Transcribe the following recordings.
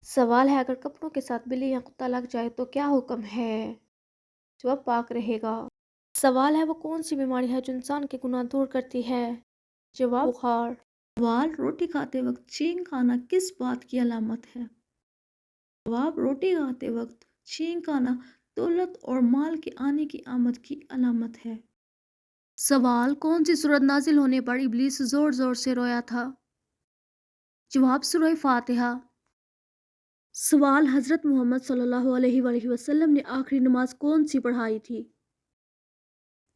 سوال ہے، اگر کپڑوں کے ساتھ بلی یا کتا لگ جائے تو کیا حکم ہے؟ جواب پاک رہے گا۔ سوال ہے، وہ کون سی بیماری ہے جو انسان کے گناہ دور کرتی ہے؟ جواب بخار۔ سوال، روٹی کھاتے وقت چھینک آنا کس بات کی علامت ہے؟ جواب، روٹی کھاتے وقت چھینک آنا دولت اور مال کے آنے کی آمد کی علامت ہے۔ سوال، کون سی سورت نازل ہونے پر ابلیس زور زور سے رویا تھا؟ جواب، سورہ فاتحہ۔ سوال، حضرت محمد صلی اللہ علیہ وآلہ وسلم نے آخری نماز کون سی پڑھائی تھی؟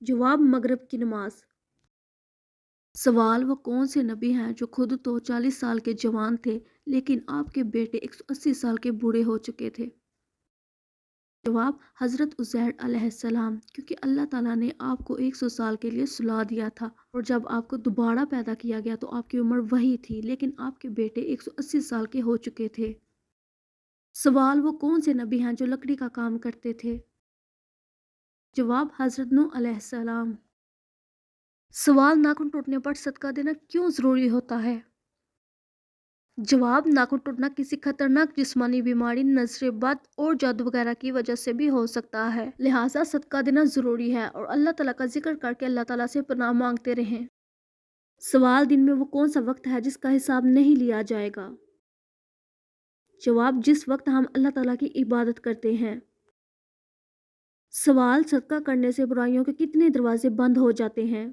جواب، مغرب کی نماز۔ سوال، وہ کون سے نبی ہیں جو خود تو 40 سال کے جوان تھے لیکن آپ کے بیٹے 180 سال کے بوڑھے ہو چکے تھے؟ جواب، حضرت عزیر علیہ السلام، کیونکہ اللہ تعالیٰ نے آپ کو 100 سال کے لیے سلا دیا تھا اور جب آپ کو دوبارہ پیدا کیا گیا تو آپ کی عمر وہی تھی لیکن آپ کے بیٹے 180 سال کے ہو چکے تھے۔ سوال، وہ کون سے نبی ہیں جو لکڑی کا کام کرتے تھے؟ جواب، حضرت نوح علیہ السلام۔ سوال، ناخن ٹوٹنے پر صدقہ دینا کیوں ضروری ہوتا ہے؟ جواب، ناخن ٹوٹنا کسی خطرناک جسمانی بیماری، نظر بد اور جادو وغیرہ کی وجہ سے بھی ہو سکتا ہے، لہٰذا صدقہ دینا ضروری ہے اور اللہ تعالیٰ کا ذکر کر کے اللہ تعالیٰ سے پناہ مانگتے رہیں۔ سوال، دن میں وہ کون سا وقت ہے جس کا حساب نہیں لیا جائے گا؟ جواب، جس وقت ہم اللہ تعالیٰ کی عبادت کرتے ہیں۔ سوال، صدقہ کرنے سے برائیوں کے کتنے دروازے بند ہو جاتے ہیں؟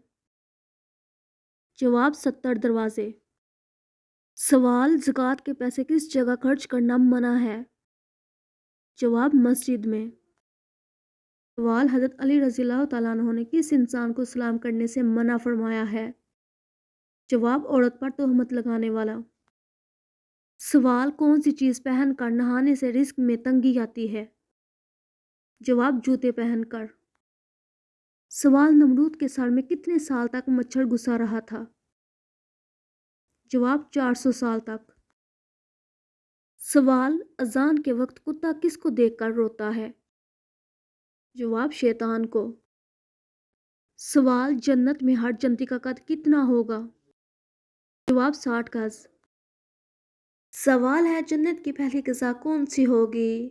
جواب، 70 دروازے۔ سوال، زکوٰۃ کے پیسے کس جگہ خرچ کرنا منع ہے؟ جواب، مسجد میں۔ سوال، حضرت علی رضی اللہ تعالیٰ عنہ نے کس انسان کو سلام کرنے سے منع فرمایا ہے؟ جواب، عورت پر تہمت لگانے والا۔ سوال، کون سی چیز پہن کر نہانے سے رزق میں تنگی آتی ہے؟ جواب، جوتے پہن کر۔ سوال، نمرود کے سر میں کتنے سال تک مچھر گھسا رہا تھا؟ جواب، 400 سال تک۔ سوال، اذان کے وقت کتا کس کو دیکھ کر روتا ہے؟ جواب، شیطان کو۔ سوال، جنت میں ہر جنتی کا قد کتنا ہوگا؟ جواب، 60 گز۔ سوال ہے، جنت کی پہلی غذا کون سی ہوگی؟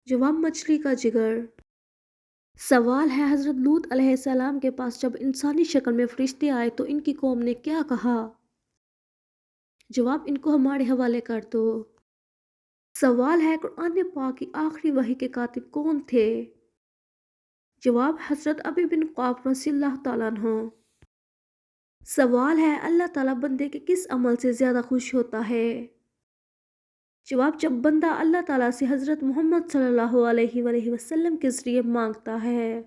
جواب، مچھلی کا جگر۔ سوال ہے، حضرت لوط علیہ السلام کے پاس جب انسانی شکل میں فرشتے آئے تو ان کی قوم نے کیا کہا؟ جواب، ان کو ہمارے حوالے کر دو۔ سوال ہے، قرآن پاک کی آخری وحی کے کاتب کون تھے؟ جواب، حضرت ابی بن قحافہ رضی اللہ تعالیٰ عنہ۔ سوال ہے، اللہ تعالیٰ بندے کے کس عمل سے زیادہ خوش ہوتا ہے؟ جواب، جب بندہ اللہ تعالیٰ سے حضرت محمد صلی اللہ علیہ وآلہ وسلم کے ذریعے مانگتا ہے۔